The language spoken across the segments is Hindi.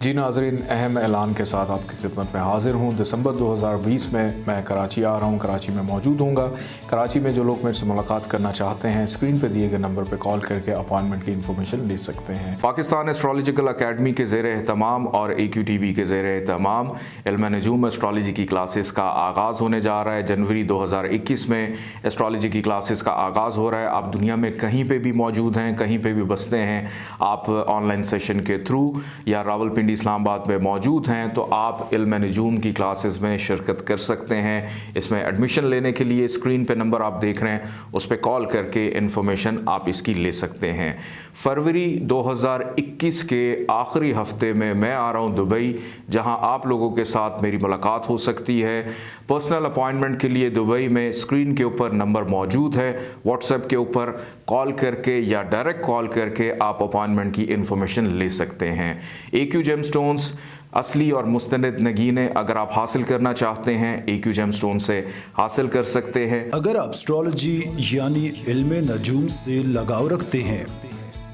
जी नाज़रीन, अहम ऐलान के साथ आपकी खिदमत में हाज़िर हूँ। दिसंबर 2020 में मैं कराची आ रहा हूँ, कराची में मौजूद हूँगा। कराची में जो लोग मेरे से मुलाकात करना चाहते हैं, स्क्रीन पे दिए गए नंबर पे कॉल करके अपॉइंटमेंट की इन्फॉर्मेशन ले सकते हैं। पाकिस्तान एस्ट्रोलॉजिकल अकेडमी के ज़ेर एहतमाम और AQTV के ज़ेर एहतमाम इल्म नजूम एस्ट्रोलॉजी की क्लासेस का आगाज़ होने जा रहा है। जनवरी 2021 में एस्ट्रोलॉजी की क्लासेस का आगाज़ हो रहा है। आप दुनिया में कहीं पर भी मौजूद हैं, कहीं पर भी बसते हैं, आप ऑनलाइन सेशन के थ्रू या रावलपिंडी इस्लामाबाद में मौजूद हैं तो आप इल्म नजूम की क्लासेस में शिरकत कर सकते हैं। इसमें एडमिशन लेने के लिए स्क्रीन पे नंबर आप देख रहे हैं, उस पर कॉल करके इन्फॉर्मेशन आप इसकी ले सकते हैं। फरवरी 2021 के आखिरी हफ्ते में मैं आ रहा हूं दुबई, जहां आप लोगों के साथ मेरी मुलाकात हो सकती है। पर्सनल अपॉइंटमेंट के लिए दुबई में स्क्रीन के ऊपर नंबर मौजूद है। व्हाट्सएप के ऊपर कॉल करके या डायरेक्ट कॉल करके आप अपॉइंटमेंट की इन्फॉर्मेशन ले सकते हैं। AQ जेमस्टोन्स असली और मुस्तनद नगीने अगर आप हासिल करना चाहते हैं, AQ जेमस्टोन से हासिल कर सकते हैं। अगर आप एस्ट्रोलॉजी यानी इल्म नजूम से लगाव रखते हैं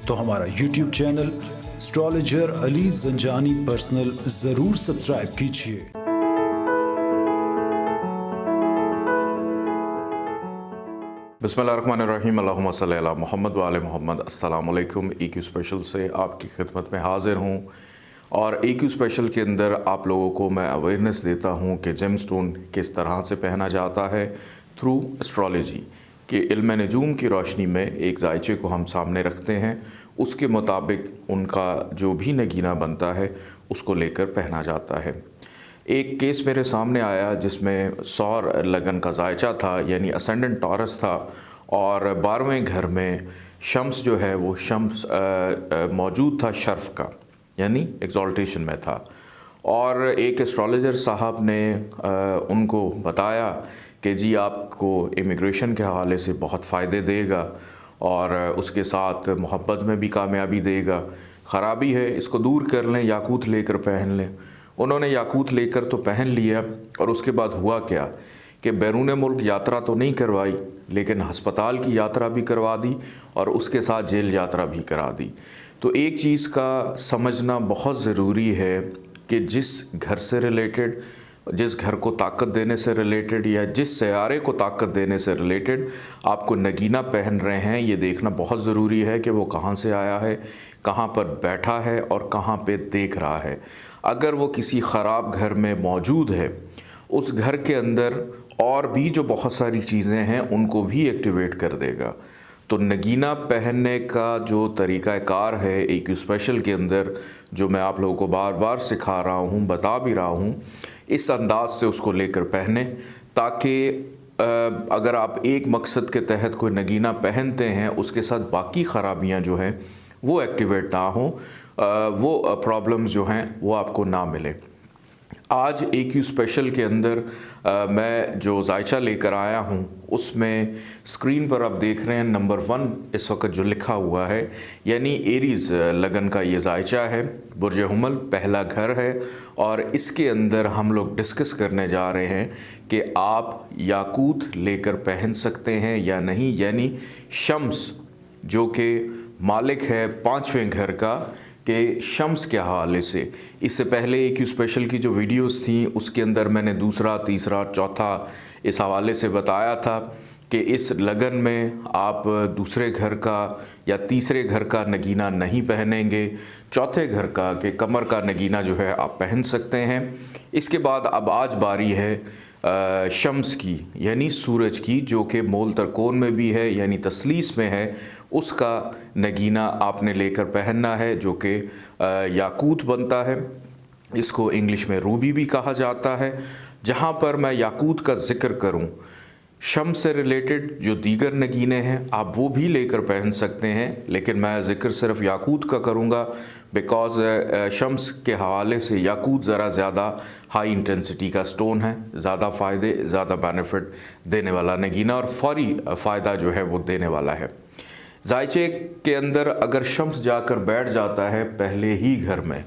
तो हमारा YouTube channel astrologer Ali Zanjani personal जरूर सब्सक्राइब कीजिए। बिस्मिल्लाहिर्रहमानिर्रहीम, अल्लाहुम्मा सल्ली अला मुहम्मद व आले मुहम्मद। अस्सलाम वालेकुम। AQ स्पेशल से आपकी खिदमत में हाज़िर हूँ और AQ स्पेशल के अंदर आप लोगों को मैं अवेयरनेस देता हूँ कि जेमस्टोन किस तरह से पहना जाता है थ्रू एस्ट्रोलॉजी कि इल्म नजूम की रोशनी में एक जायचे को हम सामने रखते हैं, उसके मुताबिक उनका जो भी नगीना बनता है उसको लेकर पहना जाता है। एक केस मेरे सामने आया जिसमें सौर लगन का जायचा था, यानी असेंडेंट टॉरस था और 12वें घर में शम्स जो है वो शम्स मौजूद था, शर्फ का यानी एग्जॉल्टेशन में था। और एक एस्ट्रोलॉजर साहब ने उनको बताया कि जी आपको इमिग्रेशन के हवाले से बहुत फ़ायदे देगा और उसके साथ मोहब्बत में भी कामयाबी देगा। ख़राबी है, इसको दूर कर लें, याकूत लेकर पहन लें। उन्होंने याकूत लेकर तो पहन लिया और उसके बाद हुआ क्या कि बैरून मुल्क यात्रा तो नहीं करवाई लेकिन हस्पताल की यात्रा भी करवा दी और उसके साथ जेल यात्रा भी करा दी। तो एक चीज़ का समझना बहुत ज़रूरी है कि जिस घर से रिलेटेड, जिस घर को ताकत देने से रिलेटेड या जिस सयारे को ताकत देने से रिलेटेड आपको नगीना पहन रहे हैं, ये देखना बहुत ज़रूरी है कि वो कहाँ से आया है, कहाँ पर बैठा है और कहाँ पे देख रहा है। अगर वो किसी ख़राब घर में मौजूद है, उस घर के अंदर और भी जो बहुत सारी चीज़ें हैं उनको भी एक्टिवेट कर देगा। तो नगीना पहनने का जो तरीक़ाकार है AQ स्पेशल के अंदर, जो मैं आप लोगों को बार बार सिखा रहा हूँ, बता भी रहा हूँ, इस अंदाज से उसको लेकर पहने ताकि अगर आप एक मकसद के तहत कोई नगीना पहनते हैं उसके साथ बाकी ख़राबियाँ जो हैं वो एक्टिवेट ना हो, वो प्रॉब्लम्स जो हैं वो आपको ना मिले। आज AQ स्पेशल के अंदर मैं जो जायचा लेकर आया हूँ उसमें स्क्रीन पर आप देख रहे हैं नंबर 1 इस वक्त जो लिखा हुआ है, यानी एरीज़ लगन का ये जायचा है, बुर्ज हुमल पहला घर है। और इसके अंदर हम लोग डिस्कस करने जा रहे हैं कि आप याकूत लेकर पहन सकते हैं या नहीं, यानी शम्स जो कि मालिक है 5वें घर का, कि शम्स के हवाले से। इससे पहले AQ स्पेशल की जो वीडियोस थी उसके अंदर मैंने दूसरा, तीसरा, चौथा इस हवाले से बताया था कि इस लगन में आप दूसरे घर का या तीसरे घर का नगीना नहीं पहनेंगे, चौथे घर का कि कमर का नगीना जो है आप पहन सकते हैं। इसके बाद अब आज बारी है शम्स की यानी सूरज की, जो कि मोल तरकोन में भी है यानी तसलीस में है, उसका नगीना आपने लेकर पहनना है जो कि याकूत बनता है। इसको इंग्लिश में रूबी भी कहा जाता है। जहाँ पर मैं याकूत का ज़िक्र करूँ, शम्स से रिलेटेड जो दीगर नगीने हैं आप वो भी लेकर पहन सकते हैं, लेकिन मैं ज़िक्र सिर्फ याकूत का करूँगा बिकॉज़ शम्स के हवाले से याकूत ज़रा ज़्यादा हाई इंटेंसिटी का स्टोन है, ज़्यादा फ़ायदे, ज़्यादा बेनिफिट देने वाला नगीना और फौरी फ़ायदा जो है वो देने वाला है। जायचे के अंदर अगर शम्स जाकर बैठ जाता है पहले ही घर में,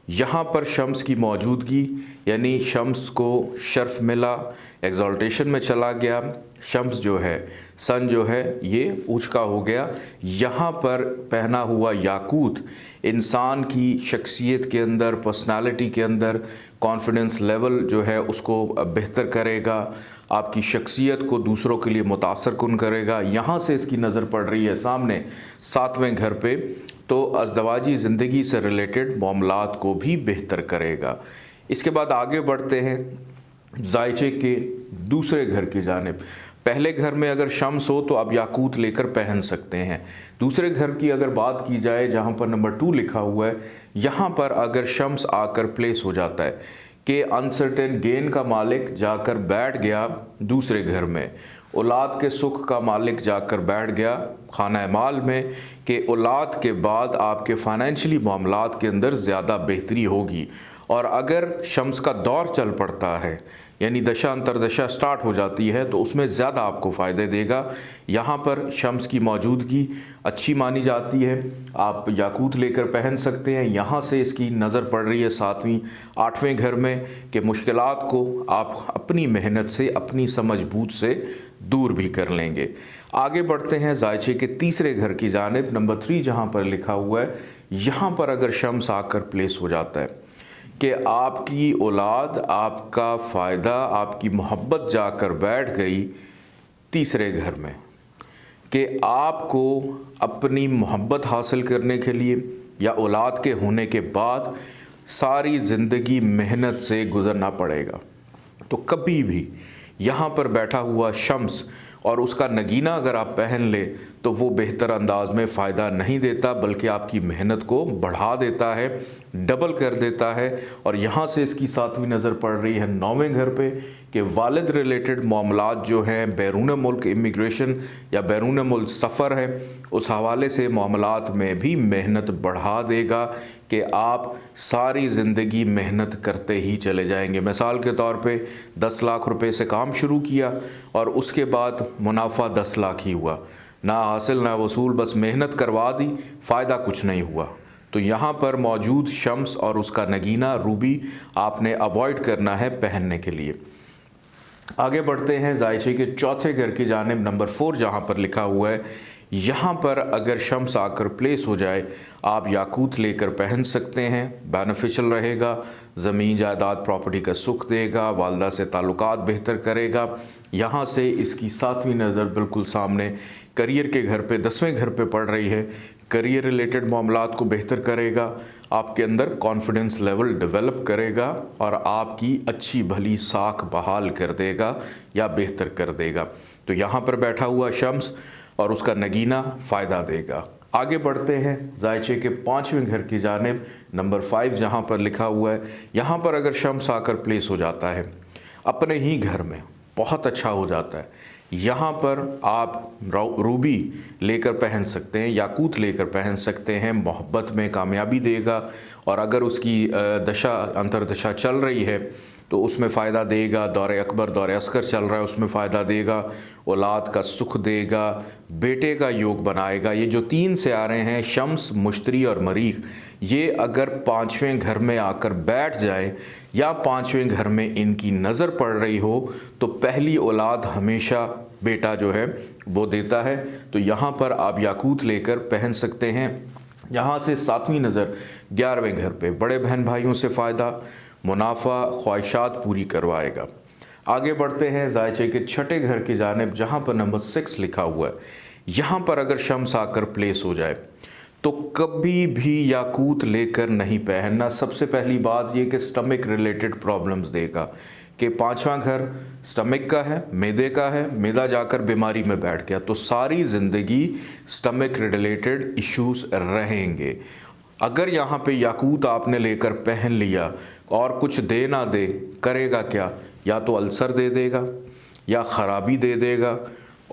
यहाँ पर शम्स की मौजूदगी यानी शम्स को शर्फ मिला, एग्जॉल्टेशन में चला गया, शम्स जो है सन जो है ये ऊंचा हो गया। यहाँ पर पहना हुआ याकूत इंसान की शख्सियत के अंदर, पर्सनालिटी के अंदर कॉन्फिडेंस लेवल जो है उसको बेहतर करेगा, आपकी शख्सियत को दूसरों के लिए मुतासर कुन करेगा। यहाँ से इसकी नज़र पड़ रही है सामने 7वें घर पे, तो अज़दवाजी ज़िंदगी से रिलेटेड मामलात को भी बेहतर करेगा। इसके बाद आगे बढ़ते हैं जायचे के दूसरे घर की जानिब। पहले घर में अगर शम्स हो तो आप याकूत लेकर पहन सकते हैं। दूसरे घर की अगर बात की जाए जहाँ पर नंबर 2 लिखा हुआ है, यहाँ पर अगर शम्स आकर प्लेस हो जाता है कि अनसर्टेन गेन का मालिक जाकर बैठ गया दूसरे घर में, औलाद के सुख का मालिक जाकर बैठ गया खाना माल में, कि औलाद के बाद आपके फाइनेंशियली मामलात के अंदर ज़्यादा बेहतरी होगी। और अगर शम्स का दौर चल पड़ता है यानी दशा अंतरदशा स्टार्ट हो जाती है तो उसमें ज़्यादा आपको फ़ायदे देगा। यहाँ पर शम्स की मौजूदगी अच्छी मानी जाती है, आप याकूत लेकर पहन सकते हैं। यहाँ से इसकी नज़र पड़ रही है 7वें 8वें घर में कि मुश्किलात को आप अपनी मेहनत से, अपनी समझ बूझ से दूर भी कर लेंगे। आगे बढ़ते हैं जायचे के तीसरे घर की जानिब। नंबर 3 जहाँ पर लिखा हुआ है, यहाँ पर अगर शम्स आकर प्लेस हो जाता है कि आपकी औलाद, आपका फ़ायदा, आपकी मोहब्बत जाकर बैठ गई तीसरे घर में, कि आपको अपनी मोहब्बत हासिल करने के लिए या औलाद के होने के बाद सारी ज़िंदगी मेहनत से गुज़रना पड़ेगा, तो कभी भी यहाँ पर बैठा हुआ शम्स और उसका नगीना अगर आप पहन ले तो वो बेहतर अंदाज में फ़ायदा नहीं देता, बल्कि आपकी मेहनत को बढ़ा देता है, डबल कर देता है। और यहाँ से इसकी 7वीं नज़र पड़ रही है 9वें घर पे कि वालिद रिलेटेड मामलात जो हैं, बैरून मुल्क इमिग्रेशन या बैरून मुल्क सफ़र है, उस हवाले से मामलात में भी मेहनत बढ़ा देगा कि आप सारी ज़िंदगी मेहनत करते ही चले जाएंगे। मिसाल के तौर पे 10 लाख रुपए से काम शुरू किया और उसके बाद मुनाफा 10 लाख ही हुआ, ना हासिल ना वसूल, बस मेहनत करवा दी, फ़ायदा कुछ नहीं हुआ। तो यहाँ पर मौजूद शम्स और उसका नगीना रूबी आपने अवॉइड करना है पहनने के लिए। आगे बढ़ते हैं जायचे के चौथे घर की जानिब। नंबर 4 जहाँ पर लिखा हुआ है, यहाँ पर अगर शम्स आकर प्लेस हो जाए आप याकूत लेकर पहन सकते हैं, बेनिफिशियल रहेगा, ज़मीन जायदाद प्रॉपर्टी का सुख देगा, वालदा से ताल्लुकात बेहतर करेगा। यहाँ से इसकी 7वीं नज़र बिल्कुल सामने करियर के घर पे 10वें घर पे पड़ रही है। करियर रिलेटेड मामलात को बेहतर करेगा, आपके अंदर कॉन्फिडेंस लेवल डेवलप करेगा और आपकी अच्छी भली साख बहाल कर देगा या बेहतर कर देगा। तो यहाँ पर बैठा हुआ शम्स और उसका नगीना फ़ायदा देगा। आगे बढ़ते हैं जायचे के 5वें घर की जानिब। नंबर 5 जहाँ पर लिखा हुआ है, यहाँ पर अगर शम्स आकर प्लेस हो जाता है अपने ही घर में, बहुत अच्छा हो जाता है। यहाँ पर आप रूबी लेकर पहन सकते हैं, याकूत लेकर पहन सकते हैं, मोहब्बत में कामयाबी देगा। और अगर उसकी दशा अंतरदशा चल रही है तो उसमें फ़ायदा देगा, दौरे अकबर दौरे अस्कर चल रहा है उसमें फ़ायदा देगा, औलाद का सुख देगा, बेटे का योग बनाएगा। ये जो 3 से आ रहे हैं शम्स, मुश्तरी और मरीख, ये अगर 5वें घर में आकर बैठ जाए या 5वें घर में इनकी नज़र पड़ रही हो तो पहली औलाद हमेशा बेटा जो है वो देता है। तो यहाँ पर आप याकूत लेकर पहन सकते हैं। यहाँ से 7वीं नज़र 11वें घर पे, बड़े बहन भाइयों से फ़ायदा, मुनाफा, ख्वाहिशात पूरी करवाएगा। आगे बढ़ते हैं जायचे के 6ठे घर की जानिब जहाँ पर नंबर 6 लिखा हुआ है। यहाँ पर अगर शम्स आकर प्लेस हो जाए तो कभी भी याकूत लेकर नहीं पहनना। सबसे पहली बात ये कि स्टमक रिलेटेड प्रॉब्लम्स देगा कि 5वां घर स्टमक का है, मैदे का है, मैदा जाकर बीमारी में बैठ गया तो सारी ज़िंदगी स्टमक रिलेटेड इश्यूज रहेंगे। अगर यहाँ पे याकूत आपने लेकर पहन लिया और कुछ दे ना दे, करेगा क्या? या तो अल्सर दे देगा या ख़राबी दे देगा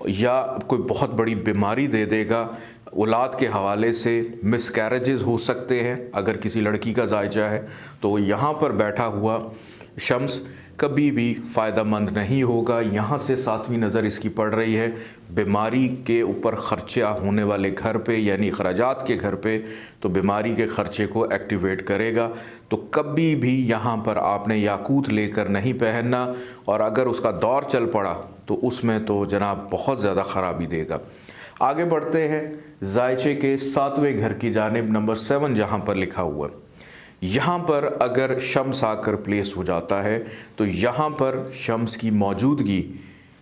या कोई बहुत बड़ी बीमारी दे देगा। औलाद के हवाले से मिसकैरेजेस हो सकते हैं अगर किसी लड़की का जायचा है। तो यहाँ पर बैठा हुआ शम्स कभी भी फ़ायदेमंद नहीं होगा। यहाँ से 7वीं नज़र इसकी पड़ रही है बीमारी के ऊपर ख़र्चा होने वाले घर पे, यानी अखराजात के घर पे, तो बीमारी के ख़र्चे को एक्टिवेट करेगा। तो कभी भी यहाँ पर आपने याकूत लेकर नहीं पहनना, और अगर उसका दौर चल पड़ा तो उसमें तो जनाब बहुत ज़्यादा ख़राबी देगा। आगे बढ़ते हैं जायचे के 7वें घर की जानिब, नंबर 7 जहाँ पर लिखा हुआ है। यहाँ पर अगर शम्स आकर प्लेस हो जाता है तो यहाँ पर शम्स की मौजूदगी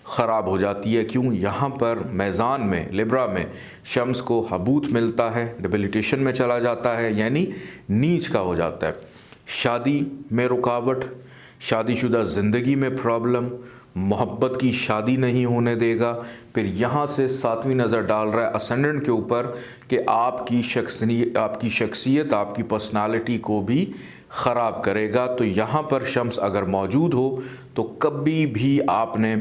ख़राब हो जाती है। क्यों? यहाँ पर मैज़ान में, लिब्रा में शम्स को हबूत मिलता है, डिबिलिटेशन में चला जाता है, यानी नीच का हो जाता है। शादी में रुकावट, शादीशुदा ज़िंदगी में प्रॉब्लम, मोहब्बत की शादी नहीं होने देगा। फिर यहाँ से 7वीं नज़र डाल रहा है असेंडेंट के ऊपर कि आपकी शख्सियत, आपकी पर्सनालिटी को भी ख़राब करेगा। तो यहाँ पर शम्स अगर मौजूद हो तो कभी भी आपने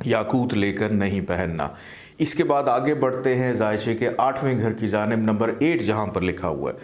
याकूत लेकर नहीं पहनना। इसके बाद आगे बढ़ते हैं जायचे के 8वें घर की जानिब, नंबर 8 जहाँ पर लिखा हुआ है।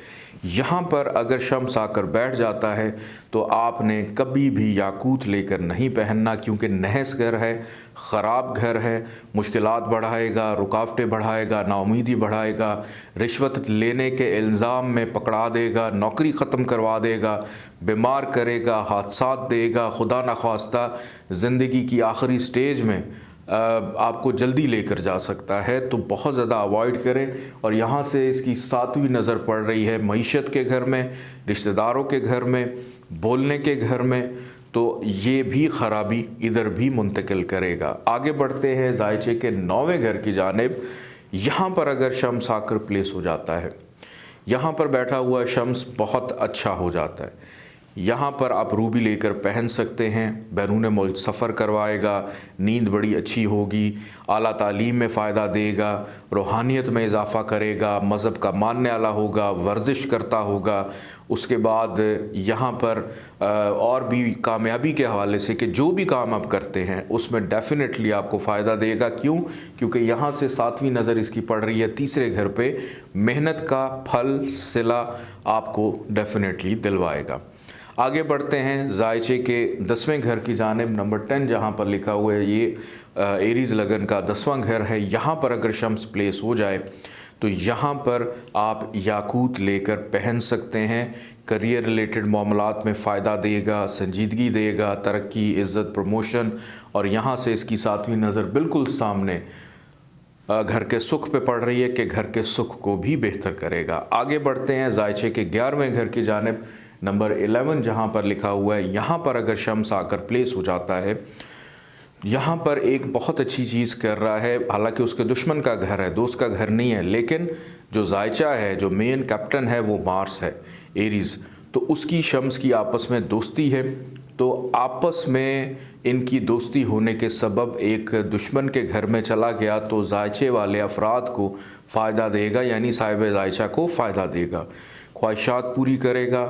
यहाँ पर अगर शम्स आकर बैठ जाता है तो आपने कभी भी याकूत लेकर नहीं पहनना, क्योंकि नहस घर है, ख़राब घर है, मुश्किलात बढ़ाएगा, रुकावटें बढ़ाएगा, नाउमीदी बढ़ाएगा, रिश्वत लेने के इल्ज़ाम में पकड़ा देगा, नौकरी ख़त्म करवा देगा, बीमार करेगा, हादसात देगा, खुदा न ख्वास्ता ज़िंदगी की आखिरी स्टेज में आपको जल्दी लेकर जा सकता है। तो बहुत ज़्यादा अवॉइड करें। और यहाँ से इसकी 7वीं नज़र पड़ रही है मईशत के घर में, रिश्तेदारों के घर में, बोलने के घर में, तो ये भी ख़राबी इधर भी मुंतकिल करेगा। आगे बढ़ते हैं जायचे के 9वें घर की जानिब। यहाँ पर अगर शम्स आकर प्लेस हो जाता है, यहाँ पर बैठा हुआ शम्स बहुत अच्छा हो जाता है। यहाँ पर आप रूबी लेकर पहन सकते हैं, बैरून मुल्क सफ़र करवाएगा, नींद बड़ी अच्छी होगी, आला तालीम में फ़ायदा देगा, रूहानियत में इजाफ़ा करेगा, मज़हब का मानने वाला होगा, वर्जिश करता होगा। उसके बाद यहाँ पर और भी कामयाबी के हवाले से कि जो भी काम आप करते हैं उसमें डेफिनेटली आपको फ़ायदा देगा। क्यों? क्योंकि यहाँ से 7वीं नज़र इसकी पड़ रही है तीसरे घर पे। मेहनत का फल सिला आपको डेफिनेटली दिलवाएगा। आगे बढ़ते हैं जायचे के 10वें घर की जानिब, नंबर 10 जहाँ पर लिखा हुआ है। ये एरीज़ लगन का 10वां घर है। यहाँ पर अगर शम्स प्लेस हो जाए तो यहाँ पर आप याकूत लेकर पहन सकते हैं। करियर रिलेटेड मामलात में फ़ायदा देगा, संजीदगी देगा, तरक्की, इज़्ज़त, प्रमोशन। और यहाँ से इसकी 7वीं नज़र बिल्कुल सामने घर के सुख पे पड़ रही है कि घर के सुख को भी बेहतर करेगा। आगे बढ़ते हैं जायचे के 11वें घर की जानिब, नंबर 11 जहाँ पर लिखा हुआ है। यहाँ पर अगर शम्स आकर प्लेस हो जाता है, यहाँ पर एक बहुत अच्छी चीज़ कर रहा है। हालांकि उसके दुश्मन का घर है, दोस्त का घर नहीं है, लेकिन जो जायचा है, जो मेन कैप्टन है, वो मार्स है, एरीज़। तो उसकी शम्स की आपस में दोस्ती है। तो आपस में इनकी दोस्ती होने के सबब एक दुश्मन के घर में चला गया तो जायचे वाले अफराद को फ़ायदा देगा, यानी साहिब जायचा को फ़ायदा देगा, ख्वाहिशात पूरी करेगा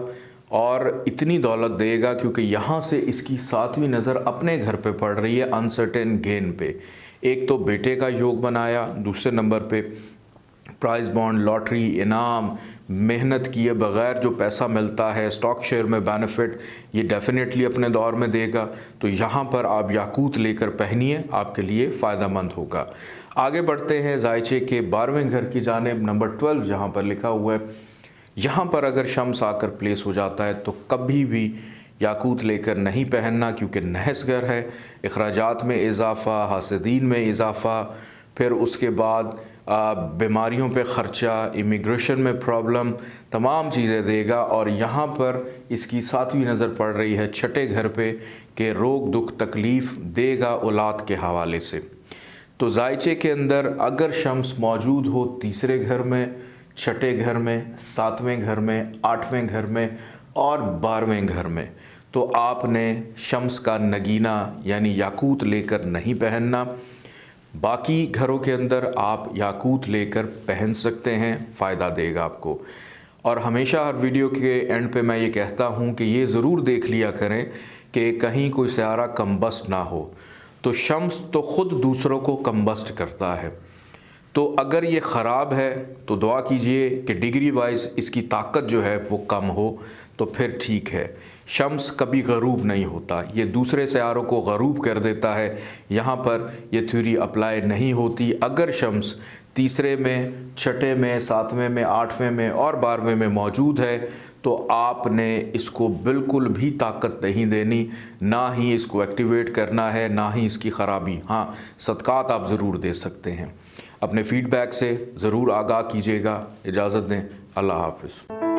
और इतनी दौलत देगा। क्योंकि यहाँ से इसकी 7वीं नज़र अपने घर पे पड़ रही है, अनसर्टेन गेन पे। एक तो बेटे का योग बनाया, दूसरे नंबर पे प्राइज़ बॉन्ड, लॉटरी, इनाम, मेहनत किए बग़ैर जो पैसा मिलता है, स्टॉक शेयर में बेनिफिट, ये डेफिनेटली अपने दौर में देगा। तो यहाँ पर आप याकूत लेकर पहनिए, आपके लिए फ़ायदेमंद होगा। आगे बढ़ते हैं जायचे के 12वें घर की जानिब, नंबर 12 जहाँ पर लिखा हुआ है। यहाँ पर अगर शम्स आकर प्लेस हो जाता है तो कभी भी याकूत लेकर नहीं पहनना, क्योंकि नहस घर है, अखराजात में इजाफ़ा, हासदीन में इजाफ़ा, फिर उसके बाद बीमारियों पे ख़र्चा, इमिग्रेशन में प्रॉब्लम, तमाम चीज़ें देगा। और यहाँ पर इसकी 7वीं नज़र पड़ रही है 6ठे घर पे कि रोग दुख तकलीफ़ देगा औलाद के हवाले से। तो जायचे के अंदर अगर शम्स मौजूद हो तीसरे घर में, 6ठे घर में, 7वें घर में, 8वें घर में और 12वें घर में, तो आपने शम्स का नगीना यानी याकूत लेकर नहीं पहनना। बाकी घरों के अंदर आप याकूत लेकर पहन सकते हैं, फ़ायदा देगा आपको। और हमेशा हर वीडियो के एंड पे मैं ये कहता हूँ कि ये ज़रूर देख लिया करें कि कहीं कोई सियारा कम्बस्ट ना हो। तो शम्स तो ख़ुद दूसरों को कम्बस्ट करता है। तो अगर ये ख़राब है तो दुआ कीजिए कि डिग्री वाइज इसकी ताकत जो है वो कम हो। तो फिर ठीक है। शम्स कभी गरूब नहीं होता, ये दूसरे सियारों को गरूब कर देता है। यहाँ पर ये थ्योरी अप्लाई नहीं होती। अगर शम्स तीसरे में, छठे में, सातवें में, आठवें में और 12वें में मौजूद है तो आपने इसको बिल्कुल भी ताकत नहीं देनी, ना ही इसको एक्टिवेट करना है, ना ही इसकी ख़राबी। हाँ, सदक़ात आप ज़रूर दे सकते हैं। अपने फ़ीडबैक से ज़रूर आगाह कीजिएगा। इजाज़त दें। अल्लाह हाफ़िज़।